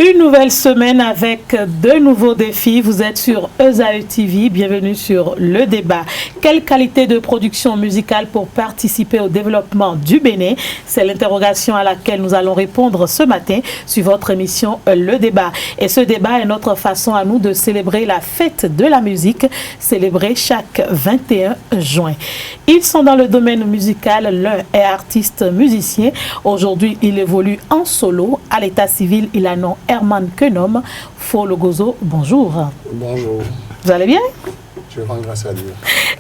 Une nouvelle semaine avec de nouveaux défis. Vous êtes sur ESAE TV. Bienvenue sur Le Débat. Quelle qualité de production musicale pour participer au développement du Bénin? C'est l'interrogation à laquelle nous allons répondre ce matin sur votre émission Le Débat. Et ce débat est notre façon à nous de célébrer la fête de la musique, célébrée chaque 21 juin. Ils sont dans le domaine musical. L'un est artiste musicien. Aujourd'hui, il évolue en solo. À l'état civil, il a nom Herman Kenom. Fologozo, bonjour. Bonjour. Vous allez bien? Je rends grâce à Dieu.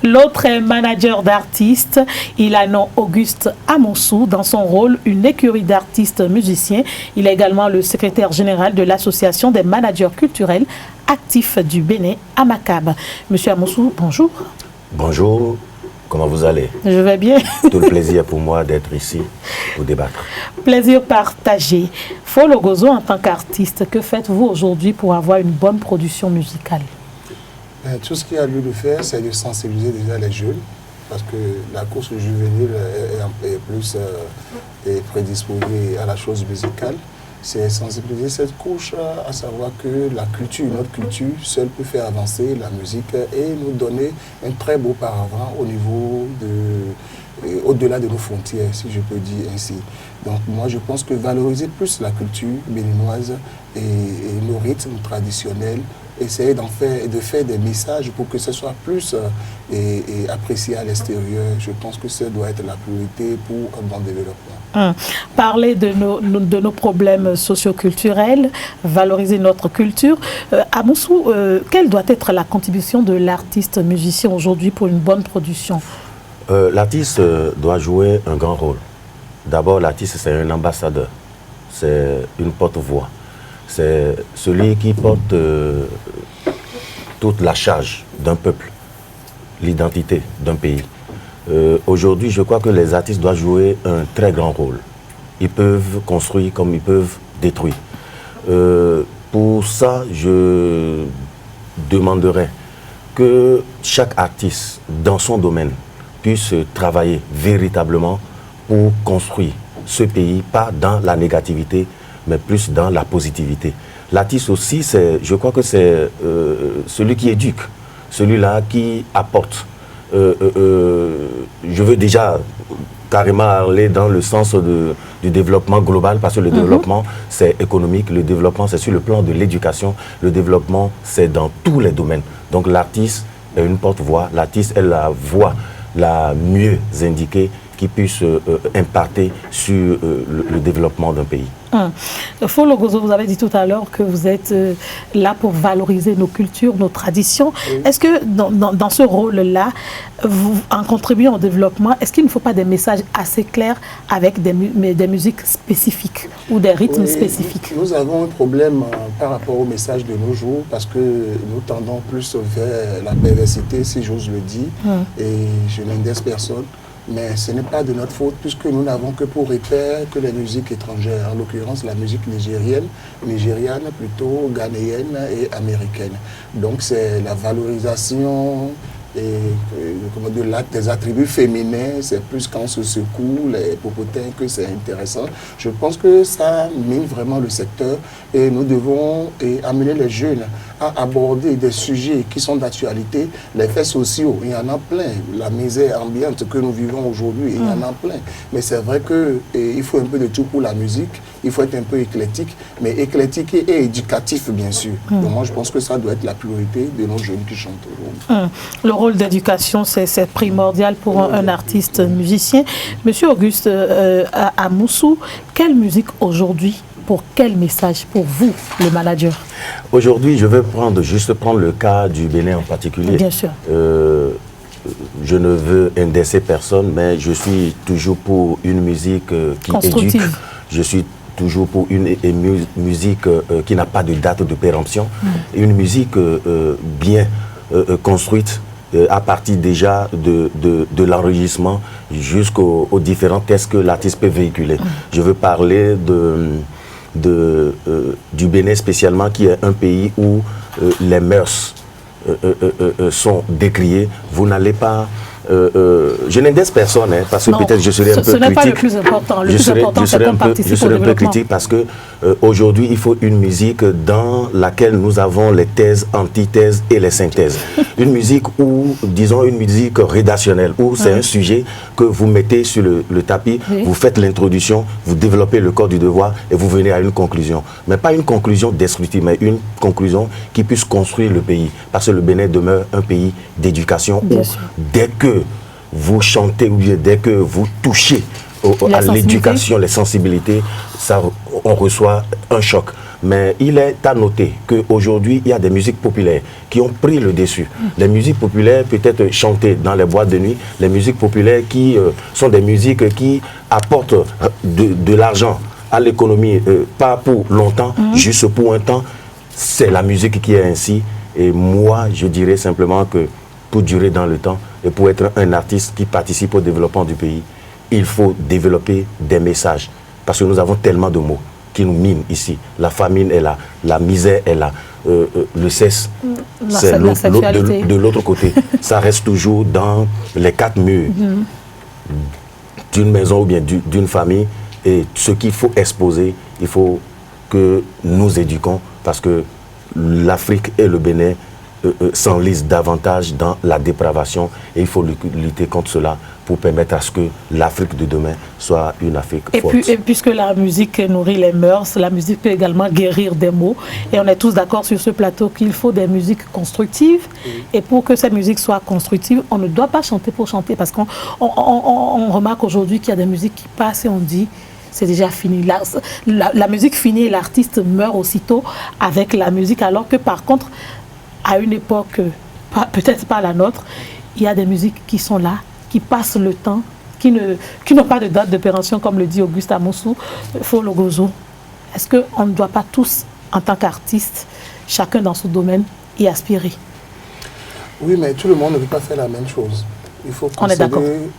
L'autre est manager d'artistes. Il a nom Auguste Amonsou. Dans son rôle, une écurie d'artistes musiciens. Il est également le secrétaire général de l'Association des managers culturels actifs du Bénin, AMACAB. Monsieur Amonsou, bonjour. Bonjour. Comment vous allez? Je vais bien. Tout le plaisir pour moi d'être ici pour débattre. Plaisir partagé. Fologozo, en tant qu'artiste, que faites-vous aujourd'hui pour avoir une bonne production musicale? Tout ce qu'il y a lieu de faire, c'est de sensibiliser déjà les jeunes, parce que la course juvénile est plus prédisposée à la chose musicale. C'est sensibiliser cette couche à savoir que la culture, notre culture, seule peut faire avancer la musique et nous donner un très beau paravent au niveau au-delà de nos frontières, si je peux dire ainsi. Donc moi je pense que valoriser plus la culture béninoise et nos rythmes traditionnels, essayer de faire des messages pour que ce soit plus apprécié à l'extérieur, je pense que ça doit être la priorité pour un bon développement. Parler de nos problèmes socioculturels, valoriser notre culture. Amonsou, quelle doit être la contribution de l'artiste musicien aujourd'hui pour une bonne production? L'artiste doit jouer un grand rôle. D'abord, l'artiste, c'est un ambassadeur, c'est une porte-voix. C'est celui qui porte toute la charge d'un peuple, l'identité d'un pays. Aujourd'hui, je crois que les artistes doivent jouer un très grand rôle. Ils peuvent construire comme ils peuvent détruire. Pour ça, je demanderais que chaque artiste, dans son domaine, puisse travailler véritablement pour construire ce pays, pas dans la négativité, mais plus dans la positivité. L'artiste aussi, je crois que c'est celui qui éduque, celui-là qui apporte. Je veux déjà carrément aller dans le sens du développement global, parce que le développement, c'est économique, le développement, c'est sur le plan de l'éducation, le développement, c'est dans tous les domaines. Donc l'artiste est une porte-voix, l'artiste est la voix la mieux indiquée qui puisse impacter sur le développement d'un pays. Fologozo, vous avez dit tout à l'heure que vous êtes là pour valoriser nos cultures, nos traditions. Oui. Est-ce que dans ce rôle-là, en contribuant au développement, est-ce qu'il ne faut pas des messages assez clairs avec des musiques spécifiques ou des rythmes spécifiques? Nous avons un problème par rapport aux messages de nos jours parce que nous tendons plus vers la perversité, si j'ose le dire, et je n'indexe personne. Mais ce n'est pas de notre faute puisque nous n'avons que pour repère que les musiques étrangères, en l'occurrence la musique nigérienne plutôt ghanéenne et américaine. Donc c'est la valorisation des attributs féminins, c'est plus quand on se secoue les popotins que c'est intéressant. Je pense que ça mine vraiment le secteur et nous devons amener les jeunes à aborder des sujets qui sont d'actualité, les faits sociaux, il y en a plein, la misère ambiante que nous vivons aujourd'hui, il y en a plein. Mais c'est vrai qu'il faut un peu de tout pour la musique, il faut être un peu éclectique, mais éclectique et éducatif bien sûr. Donc moi je pense que ça doit être la priorité de nos jeunes qui chantent aujourd'hui. Le rôle d'éducation, c'est primordial pour un artiste musicien. Monsieur Auguste Amonsou, quelle musique aujourd'hui? Pour quel message pour vous, le manager? Aujourd'hui, je vais juste prendre le cas du Bénin en particulier. Bien sûr. Je ne veux indexer personne, mais je suis toujours pour une musique qui éduque. Je suis toujours pour une musique qui n'a pas de date de péremption. Une musique bien construite à partir déjà de l'enregistrement jusqu'aux différents textes que l'artiste peut véhiculer. Je veux parler du Bénin spécialement, qui est un pays où les mœurs sont décriées. Vous n'allez pas je n'indexe personne, hein, parce que peut-être je serais un peu critique. Ce n'est pas le plus important. Le plus important, c'est qu'on participe au développement. Je serais un peu critique parce que aujourd'hui, il faut une musique dans laquelle nous avons les thèses, antithèses et les synthèses. Une musique où, disons, une musique rédactionnelle, où c'est un sujet que vous mettez sur le tapis, vous faites l'introduction, vous développez le corps du devoir et vous venez à une conclusion. Mais pas une conclusion destructive, mais une conclusion qui puisse construire le pays. Parce que le Bénin demeure un pays d'éducation où, dès que vous chantez ou bien dès que vous touchez à l'éducation, les sensibilités, on reçoit un choc. Mais il est à noter qu'aujourd'hui, il y a des musiques populaires qui ont pris le dessus. Les musiques populaires peut-être chantées dans les boîtes de nuit, les musiques populaires qui sont des musiques qui apportent de l'argent à l'économie, pas pour longtemps, juste pour un temps. C'est la musique qui est ainsi. Et moi, je dirais simplement que pour durer dans le temps et pour être un artiste qui participe au développement du pays, il faut développer des messages. Parce que nous avons tellement de mots qui nous minent ici. La famine est là, la misère est là, le cesse, c'est de l'autre côté. Ça reste toujours dans les quatre murs d'une maison ou bien d'une famille. Et ce qu'il faut exposer, il faut que nous éduquons parce que l'Afrique et le Bénin s'enlisent davantage dans la dépravation et il faut lutter contre cela pour permettre à ce que l'Afrique de demain soit une Afrique forte. Et puisque la musique nourrit les mœurs, la musique peut également guérir des maux. Et on est tous d'accord sur ce plateau qu'il faut des musiques constructives. Et pour que ces musiques soient constructives, on ne doit pas chanter pour chanter. Parce qu'on remarque aujourd'hui qu'il y a des musiques qui passent et on dit c'est déjà fini. La musique finit et l'artiste meurt aussitôt avec la musique. Alors que par contre, à une époque, peut-être pas la nôtre, il y a des musiques qui sont là, qui passent le temps, qui n'ont pas de date de péremption, comme le dit Auguste Amoussou, Fologozo. Est-ce qu'on ne doit pas tous, en tant qu'artistes, chacun dans son domaine, y aspirer? Oui, mais tout le monde ne peut pas faire la même chose. Il faut concéder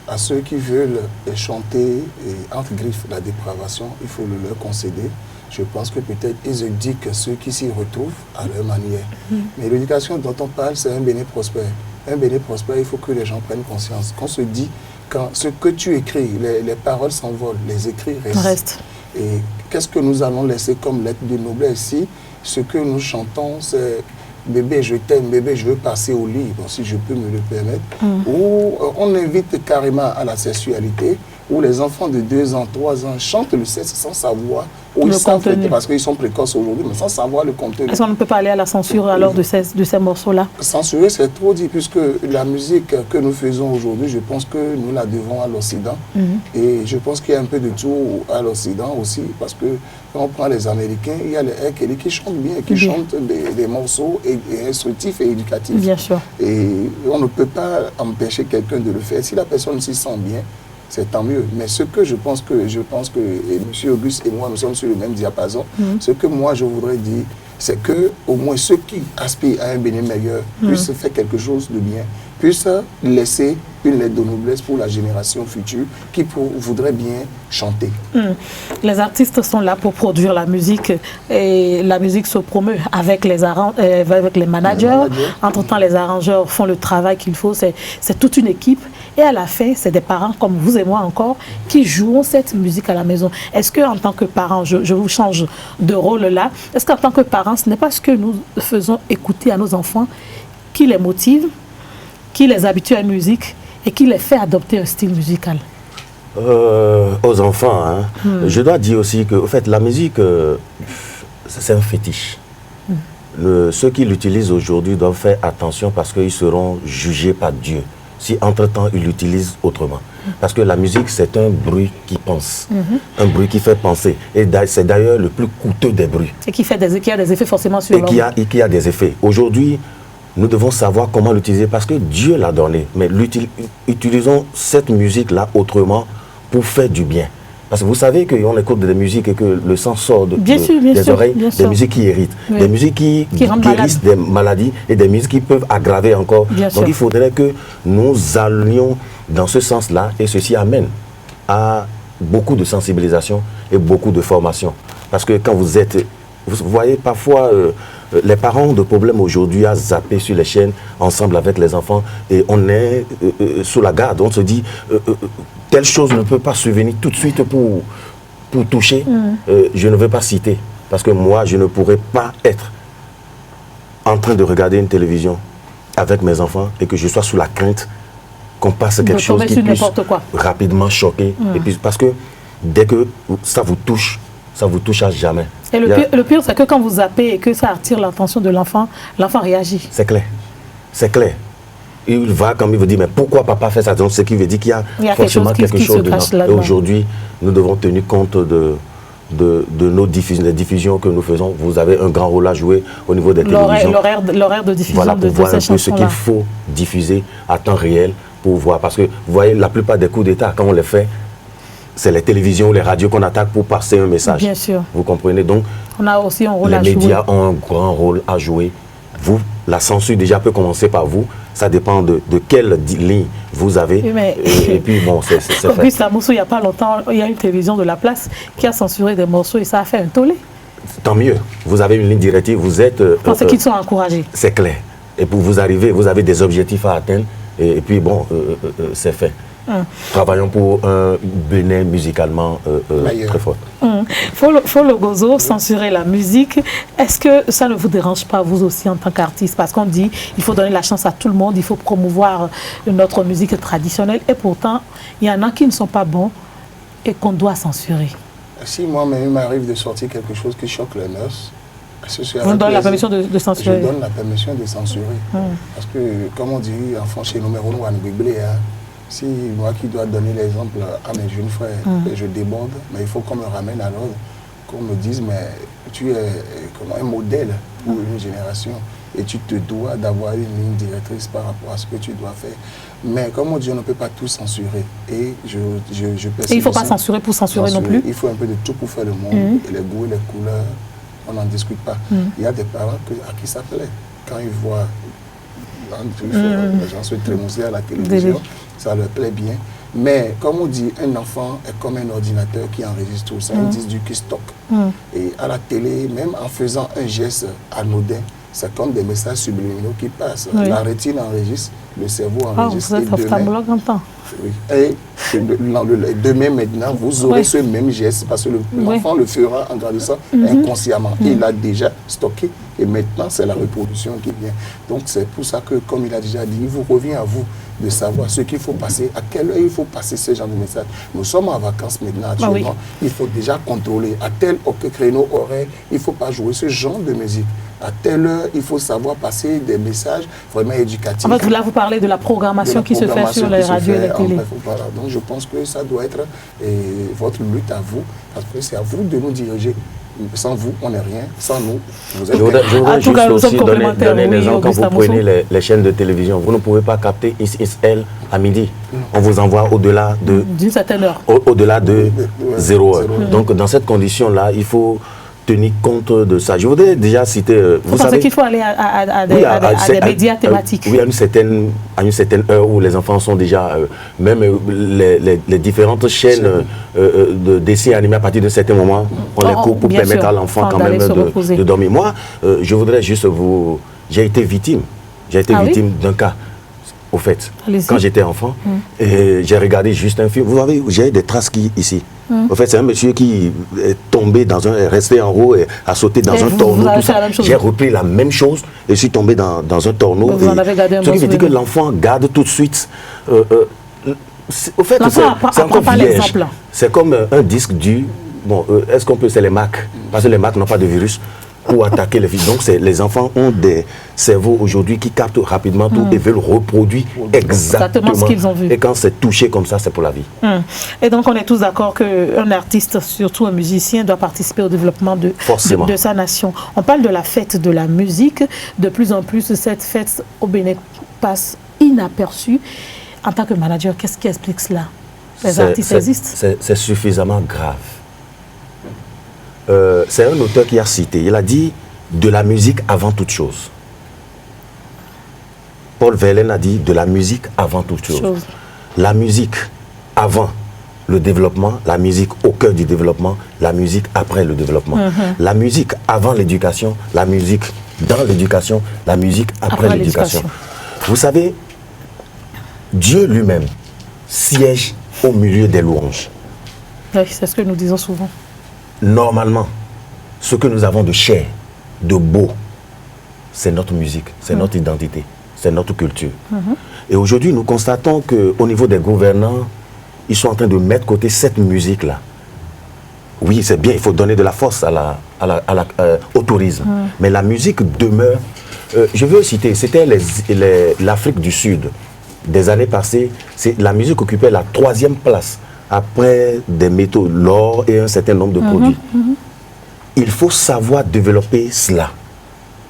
à ceux qui veulent chanter et, entre griffes, la dépravation, il faut le leur concéder. Je pense que peut-être ils éduquent ceux qui s'y retrouvent à leur manière. Mais l'éducation dont on parle, c'est un Bénin prospère. Un Bénin prospère, il faut que les gens prennent conscience. Qu'on se dit, quand ce que tu écris, les paroles s'envolent, les écrits restent. Et qu'est-ce que nous allons laisser comme lettre de noblesse si ce que nous chantons, c'est bébé, je t'aime, bébé, je veux passer au lit, bon, si je peux me le permettre. Ou on invite carrément à la sexualité, où les enfants de 2 ans, 3 ans chantent le sexe sans savoir, ou ils savent, parce qu'ils sont précoces aujourd'hui, mais sans savoir le contenu. Est-ce qu'on ne peut pas aller à la censure alors de ces morceaux-là? Censurer, c'est trop dit, puisque la musique que nous faisons aujourd'hui, je pense que nous la devons à l'Occident. Et je pense qu'il y a un peu de tout à l'Occident aussi, parce que quand on prend les Américains, il y a les R. Kelly qui chantent bien, qui chantent des morceaux et instructifs et éducatifs. Bien sûr. Et on ne peut pas empêcher quelqu'un de le faire. Si la personne s'y sent bien, c'est tant mieux. Mais ce que je pense que et M. Auguste et moi, nous sommes sur le même diapason, ce que moi je voudrais dire, c'est que au moins ceux qui aspirent à un Bénin meilleur puissent faire quelque chose de bien, puissent laisser une lettre de noblesse pour la génération future qui voudrait bien chanter. Les artistes sont là pour produire la musique et la musique se promeut avec les managers. Entre-temps, les arrangeurs font le travail qu'il faut. C'est toute une équipe. Et à la fin, c'est des parents comme vous et moi encore qui jouons cette musique à la maison. Est-ce qu'en tant que parents, je vous change de rôle là, est-ce qu'en tant que parents, ce n'est pas ce que nous faisons écouter à nos enfants qui les motive, qui les habitue à la musique et qui les fait adopter un style musical? Aux enfants, hein. Je dois dire aussi que, en fait, la musique, c'est un fétiche. Ceux qui l'utilisent aujourd'hui doivent faire attention parce qu'ils seront jugés par Dieu si entre-temps ils l'utilisent autrement. Parce que la musique, c'est un bruit qui pense, un bruit qui fait penser. Et c'est d'ailleurs le plus coûteux des bruits. Et qui a des effets forcément sur l'homme. Et qui a des effets. Aujourd'hui, nous devons savoir comment l'utiliser parce que Dieu l'a donné. Mais utilisons cette musique-là autrement pour faire du bien. Parce que vous savez qu'on écoute des musiques et que le sang sort des oreilles, des musiques qui irritent, des musiques qui guérissent des maladies et des musiques qui peuvent aggraver encore. Donc il faudrait que nous allions dans ce sens-là et ceci amène à beaucoup de sensibilisation et beaucoup de formation. Parce que quand vous êtes vous voyez, parfois, les parents ont de problèmes aujourd'hui à zapper sur les chaînes ensemble avec les enfants et on est sous la garde. On se dit, telle chose ne peut pas survenir tout de suite pour toucher. Je ne veux pas citer parce que moi, je ne pourrais pas être en train de regarder une télévision avec mes enfants et que je sois sous la crainte qu'on passe quelque chose qui puisse rapidement choquer. Et puis, parce que dès que ça vous touche à jamais. Et le pire, c'est que quand vous zappez et que ça attire l'attention de l'enfant, l'enfant réagit. C'est clair. C'est clair. Il va comme il vous dit, mais pourquoi papa fait ça? Donc, ce qui veut dire qu'il y a forcément quelque chose dedans. Et aujourd'hui, nous devons tenir compte de nos diffusions, des diffusions que nous faisons. Vous avez un grand rôle à jouer au niveau des télévisions. L'horaire de diffusion voilà, pour de voir ces un peu ce qu'il faut diffuser à temps réel pour voir. Parce que vous voyez, la plupart des coups d'État, quand on les fait, c'est les télévisions ou les radios qu'on attaque pour passer un message. Bien sûr. Vous comprenez? Donc, on a aussi un rôle les médias ont un grand rôle à jouer. Vous, la censure déjà peut commencer par vous. Ça dépend de quelle ligne vous avez. Et puis, bon, c'est fait. Auguste Amoussou, il n'y a pas longtemps, il y a une télévision de la place qui a censuré des morceaux et ça a fait un tollé. Tant mieux. Vous avez une ligne directive, vous êtes... Pensez qu'ils sont encouragés. C'est clair. Et pour vous arriver, vous avez des objectifs à atteindre. Et puis, bon, c'est fait. Travaillons pour un Bénin musicalement très fort. Folo Gozo, censurer la musique, est-ce que ça ne vous dérange pas, vous aussi, en tant qu'artiste? Parce qu'on dit il faut donner la chance à tout le monde, il faut promouvoir notre musique traditionnelle. Et pourtant, il y en a qui ne sont pas bons et qu'on doit censurer. Si moi-même, il m'arrive de sortir quelque chose qui choque les mœurs, on donne la permission de censurer. Je donne la permission de censurer. Parce que, comme on dit, enfant chez nous, mais on va nous bibler. Si moi qui dois donner l'exemple à mes jeunes frères, je déborde, mais il faut qu'on me ramène à l'ordre, qu'on me dise, mais tu es comme un modèle pour une génération et tu te dois d'avoir une ligne directrice par rapport à ce que tu dois faire. Mais comme on dit, on ne peut pas tout censurer. Et je il ne faut pas censurer pour censurer non plus. Il faut un peu de tout pour faire le monde, et les goûts et les couleurs, on n'en discute pas. Il y a des parents à qui ça plaît. Quand ils voient les gens se trémousser à la télévision, ça leur plaît bien. Mais comme on dit, un enfant est comme un ordinateur qui enregistre tout ça, un disque dur qui stocke. Et à la télé, même en faisant un geste anodin, c'est comme des messages subliminaux qui passent. La rétine enregistre, le cerveau enregistre. Vous êtes ophtalmologue en temps. Et demain maintenant, vous aurez ce même geste parce que l'enfant le fera en grandissant inconsciemment. Il a déjà stocké et maintenant c'est la reproduction qui vient. Donc c'est pour ça que, comme il a déjà dit, il vous revient à vous de savoir ce qu'il faut passer, à quelle heure il faut passer ce genre de message. Nous sommes en vacances maintenant actuellement. Il faut déjà contrôler à tel créneau horaire, il ne faut pas jouer ce genre de musique. À telle heure, il faut savoir passer des messages vraiment éducatifs. En fait, là, vous parlez de la programmation qui se fait sur les radios et les télés. Voilà. Donc, je pense que ça doit être votre lutte à vous, parce que c'est à vous de nous diriger. Sans vous, on n'est rien. Sans nous, vous êtes rien. Je voudrais juste aussi donner un exemple. Quand vous prenez les chaînes de télévision, vous ne pouvez pas capter ISL à midi. On vous envoie au-delà d'une certaine heure. Au-delà de 0 heure. Donc, dans cette condition-là, il faut tenir compte de ça. Je voudrais déjà citer... Vous pensez qu'il faut aller à des médias thématiques? Oui, à une certaine heure où les enfants sont déjà... même les différentes chaînes de dessins animés, à partir d'un certain moment, on les coupe pour permettre à l'enfant quand même de dormir. Moi, je voudrais juste vous... J'ai été victime d'un cas. Au fait, quand j'étais enfant, j'ai regardé juste un film. Vous voyez, j'ai des traces ici. En fait, c'est un monsieur qui est tombé est resté en haut et a sauté dans un torneau. J'ai repris la même chose et je suis tombé dans un torneau. Vous en avez gardé un ce qui veut dire que l'enfant garde tout de suite. Au fait, c'est encore vierge. C'est comme un disque dur. Bon, est-ce qu'on peut, c'est les Mac, parce que les Mac n'ont pas de virus pour attaquer les virus. Donc, les enfants ont des cerveaux aujourd'hui qui captent rapidement tout et veulent reproduire exactement ce qu'ils ont vu. Et quand c'est touché comme ça, c'est pour la vie. Et donc, on est tous d'accord qu'un artiste, surtout un musicien, doit participer au développement de sa nation. On parle de la fête de la musique. De plus en plus, cette fête au Bénin passe inaperçue. En tant que manager, qu'est-ce qui explique cela? Les artistes existent. C'est suffisamment grave. C'est un auteur qui a cité, il a dit de la musique avant toute chose. Paul Verlaine a dit de la musique avant toute chose. La musique avant le développement, la musique au cœur du développement, la musique après le développement. La musique avant l'éducation, la musique dans l'éducation, la musique après l'éducation. Vous savez, Dieu lui-même siège au milieu des louanges. Oui, c'est ce que nous disons souvent. Normalement, ce que nous avons de cher, de beau, c'est notre musique, c'est notre identité, c'est notre culture. Et aujourd'hui, nous constatons qu'au niveau des gouvernants, ils sont en train de mettre de côté cette musique-là. Oui, c'est bien, il faut donner de la force au tourisme. Mais la musique demeure. Je veux citer, c'était l'Afrique du Sud. Des années passées, la musique occupait la 3e place après des métaux, l'or et un certain nombre de produits. Il faut savoir développer cela.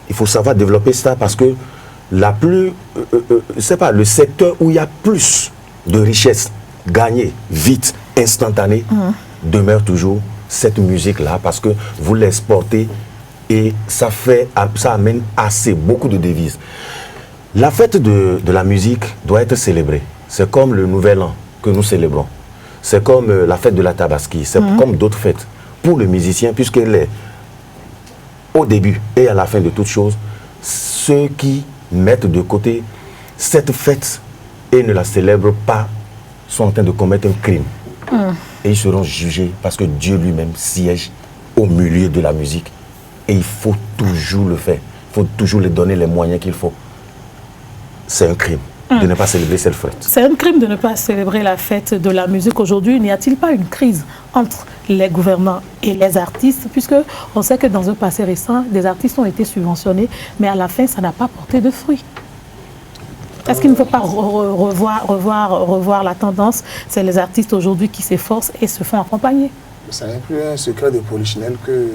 Il faut savoir développer cela parce que c'est pas le secteur où il y a plus de richesse gagnée, vite, instantanée, demeure toujours cette musique-là parce que vous l'exportez et ça amène beaucoup de devises. La fête de la musique doit être célébrée. C'est comme le Nouvel An que nous célébrons. C'est comme la fête de la Tabaski. C'est comme d'autres fêtes. Pour le musicien, puisqu'elle est au début et à la fin de toute chose, ceux qui mettent de côté cette fête et ne la célèbrent pas sont en train de commettre un crime. Et ils seront jugés parce que Dieu lui-même siège au milieu de la musique. Et il faut toujours le faire. Il faut toujours lui donner les moyens qu'il faut. C'est un crime de ne pas célébrer cette fête. C'est un crime de ne pas célébrer la fête de la musique aujourd'hui. N'y a-t-il pas une crise entre les gouvernants et les artistes, puisque on sait que dans un passé récent, des artistes ont été subventionnés, mais à la fin, ça n'a pas porté de fruits. Est-ce qu'il ne faut pas revoir la tendance? C'est les artistes aujourd'hui qui s'efforcent et se font accompagner. Ça n'est plus un secret de polichinelle que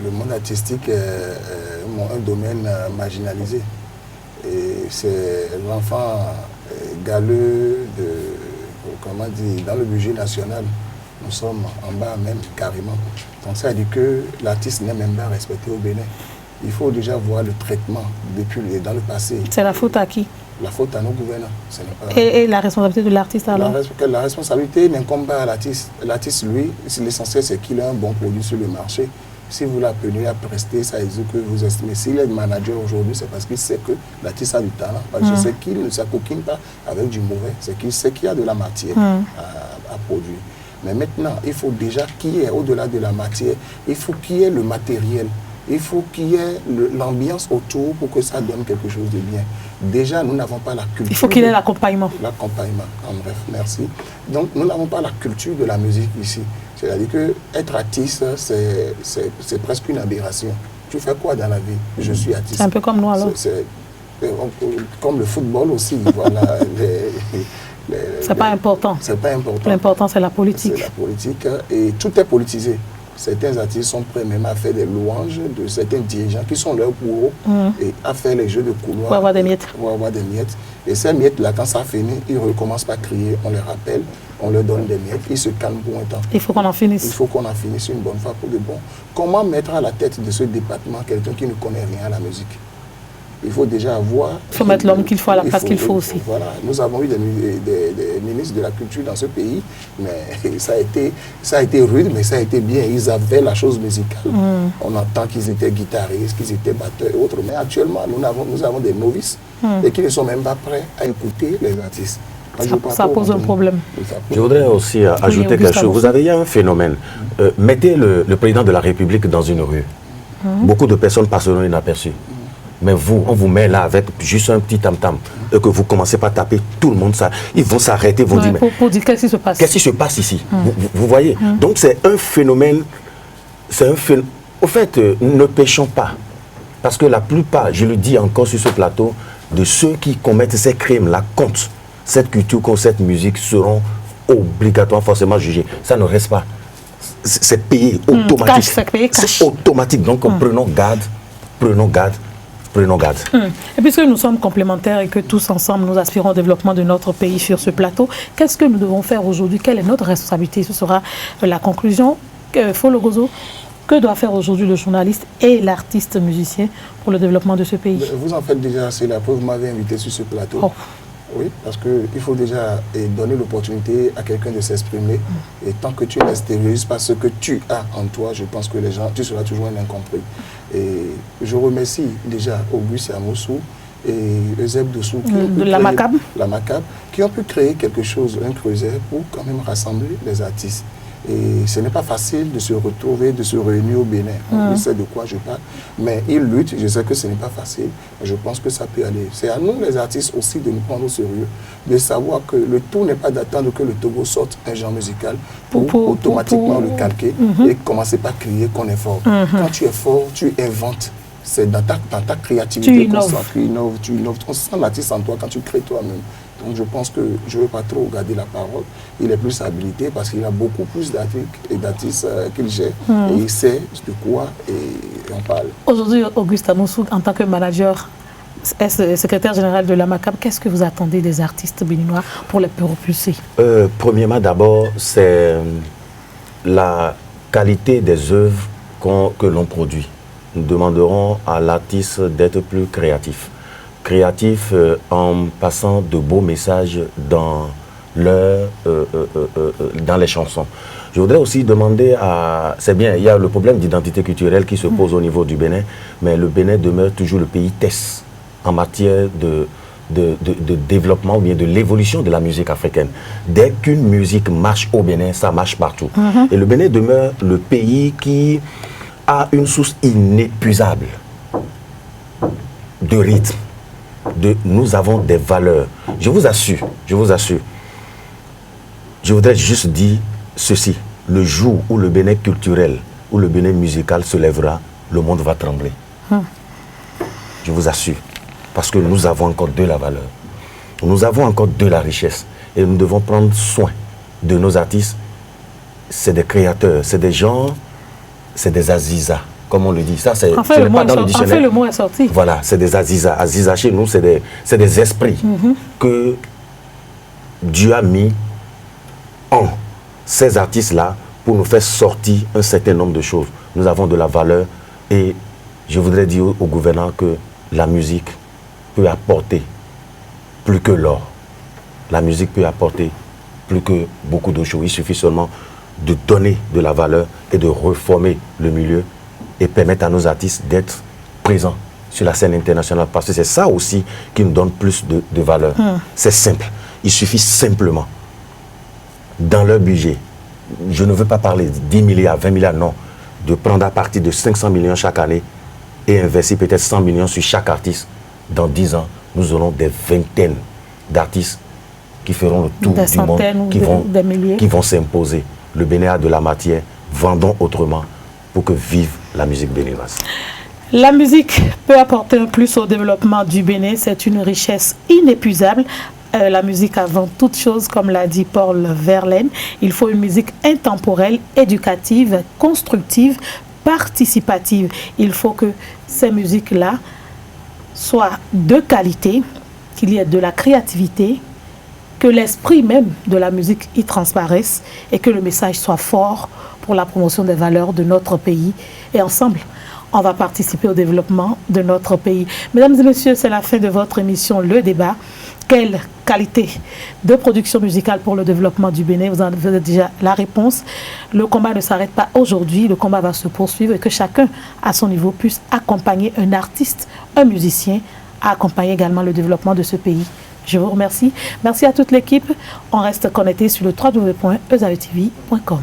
le monde artistique est un domaine marginalisé. Et c'est l'enfant galeux dans le budget national. Nous sommes en bas même, carrément. Donc ça veut dire que l'artiste n'est même pas respecté au Bénin. Il faut déjà voir le traitement dans le passé. C'est la faute à qui? La faute à nos gouvernants. Et la responsabilité de l'artiste alors? La responsabilité n'incombe pas à l'artiste. L'artiste, lui, l'essentiel, c'est qu'il a un bon produit sur le marché. Si vous l'appelez à prester, ça veut dire que vous estimez. S'il est manager aujourd'hui, c'est parce qu'il sait que l'artiste a du talent. Parce que c'est qu'il ne s'acoquine pas avec du mauvais. C'est qu'il sait qu'il y a de la matière à produire. Mais maintenant, il faut déjà qu'il y ait, au-delà de la matière, il faut qu'il y ait le matériel. Il faut qu'il y ait l'ambiance autour pour que ça donne quelque chose de bien. Déjà, nous n'avons pas la culture. Il faut qu'il y ait l'accompagnement. L'accompagnement, en bref, merci. Donc, nous n'avons pas la culture de la musique ici. C'est-à-dire qu'être artiste, c'est presque une aberration. Tu fais quoi dans la vie? Je suis artiste. C'est un peu comme nous alors. Comme le football aussi. Voilà. C'est pas important. C'est pas important. L'important, c'est la politique. C'est la politique et tout est politisé. Certains artistes sont prêts même à faire des louanges de certains dirigeants qui sont leurs bourreaux et à faire les jeux de couloir. Pour avoir des miettes. Pour avoir des miettes. Et ces miettes-là, quand ça finit, ils recommencent par crier, on les rappelle, on leur donne des miettes, ils se calment pour un temps. Il faut qu'on en finisse. Il faut qu'on en finisse une bonne fois pour de bon. Comment mettre à la tête de ce département quelqu'un qui ne connaît rien à la musique? Il faut déjà avoir... Il faut mettre l'homme qu'il faut à la place qu'il faut aussi. Voilà. Nous avons eu des ministres de la culture dans ce pays, mais ça a été rude, mais ça a été bien. Ils avaient la chose musicale. On entend qu'ils étaient guitaristes, qu'ils étaient batteurs et autres. Mais actuellement, nous avons des novices et qui ne sont même pas prêts à écouter les artistes. Ça pose un problème. Je voudrais aussi ajouter quelque chose. Vous avez eu un phénomène. Mettez le président de la République dans une rue. Beaucoup de personnes passeront inaperçues. Mais vous, on vous met là avec juste un petit tam-tam et que vous commencez par taper, tout le monde, ils vont s'arrêter, vont dire, mais pour dire qu'est-ce qui se passe. Qu'est-ce qui se passe ici? Vous voyez? Donc c'est un phénomène, Au fait, ne péchons pas. Parce que la plupart, je le dis encore sur ce plateau, de ceux qui commettent ces crimes-là contre cette culture, contre cette musique, seront obligatoirement forcément jugés. Ça ne reste pas. C'est payé automatique. C'est automatique. Donc prenons garde. Prenons garde. Et puisque nous sommes complémentaires et que tous ensemble nous aspirons au développement de notre pays sur ce plateau, qu'est-ce que nous devons faire aujourd'hui? Quelle est notre responsabilité? Ce sera la conclusion. Folo Gozo, que doit faire aujourd'hui le journaliste et l'artiste musicien pour le développement de ce pays? Vous en faites déjà assez la preuve. Vous m'avez invité sur ce plateau. Oui, parce qu'il faut déjà donner l'opportunité à quelqu'un de s'exprimer. Et tant que tu n'extériorises pas ce que tu as en toi, je pense que les gens, tu seras toujours un incompris. Et je remercie déjà Auguste Amoussou et Euseb Dossou de la Macab, qui ont pu créer quelque chose, un creuset, pour quand même rassembler les artistes. Et ce n'est pas facile de se retrouver, de se réunir au Bénin. On sait de quoi je parle. Mais ils luttent, je sais que ce n'est pas facile. Je pense que ça peut aller. C'est à nous, les artistes, aussi, de nous prendre au sérieux, de savoir que le tout n'est pas d'attendre que le Togo sorte un genre musical pour automatiquement le calquer et commencer par crier qu'on est fort. Quand tu es fort, tu inventes. C'est dans ta créativité tu innoves. On sent l'artiste en toi quand tu crées toi-même. Donc je pense que je ne veux pas trop garder la parole. Il est plus habilité parce qu'il a beaucoup plus d'artistes qu'il gère. Et il sait de quoi on parle. Aujourd'hui, Auguste Amoussou, en tant que manager, secrétaire général de la Macab, qu'est-ce que vous attendez des artistes béninois pour les propulser? Premièrement, d'abord, c'est la qualité des œuvres que l'on produit. Nous demanderons à l'artiste d'être plus créatif. Créatif en passant de beaux messages dans les chansons. Je voudrais aussi demander à... C'est bien, il y a le problème d'identité culturelle qui se pose au niveau du Bénin, mais le Bénin demeure toujours le pays test en matière de développement ou bien de l'évolution de la musique africaine. Dès qu'une musique marche au Bénin, ça marche partout. Et le Bénin demeure le pays qui a une source inépuisable de rythme. Nous avons des valeurs. Je vous assure. Je voudrais juste dire ceci. Le jour où le Bénin culturel, où le Bénin musical se lèvera, le monde va trembler. Je vous assure. Parce que nous avons encore de la valeur. Nous avons encore de la richesse. Et nous devons prendre soin de nos artistes. C'est des créateurs, c'est des gens, c'est des azizas. Comme on le dit, ça c'est pas dans le dictionnaire. En fait, le mot est sorti. Voilà, c'est des azizas. Azizas chez nous, c'est des esprits que Dieu a mis en ces artistes-là pour nous faire sortir un certain nombre de choses. Nous avons de la valeur et je voudrais dire au gouvernement que la musique peut apporter plus que l'or. La musique peut apporter plus que beaucoup de choses. Il suffit seulement de donner de la valeur et de reformer le milieu et permettre à nos artistes d'être présents sur la scène internationale. Parce que c'est ça aussi qui nous donne plus de valeur. C'est simple. Il suffit simplement, dans leur budget, je ne veux pas parler de 10 milliards, 20 milliards, non, de prendre à partir de 500 millions chaque année et investir peut-être 100 millions sur chaque artiste. Dans 10 ans, nous aurons des vingtaines d'artistes qui feront le tour du monde, qui vont s'imposer. Le Bénin a de la matière, vendons autrement pour que vive la musique béninoise. La musique peut apporter un plus au développement du Bénin, c'est une richesse inépuisable. La musique avant toute chose, comme l'a dit Paul Verlaine, il faut une musique intemporelle, éducative, constructive, participative. Il faut que ces musiques-là soient de qualité, qu'il y ait de la créativité, que l'esprit même de la musique y transparaisse et que le message soit fort pour la promotion des valeurs de notre pays. Et ensemble, on va participer au développement de notre pays. Mesdames et messieurs, c'est la fin de votre émission Le Débat. Quelle qualité de production musicale pour le développement du Bénin? Vous en avez déjà la réponse. Le combat ne s'arrête pas aujourd'hui, le combat va se poursuivre et que chacun, à son niveau, puisse accompagner un artiste, un musicien, à accompagner également le développement de ce pays. Je vous remercie. Merci à toute l'équipe. On reste connecté sur le www.eusavetv.com.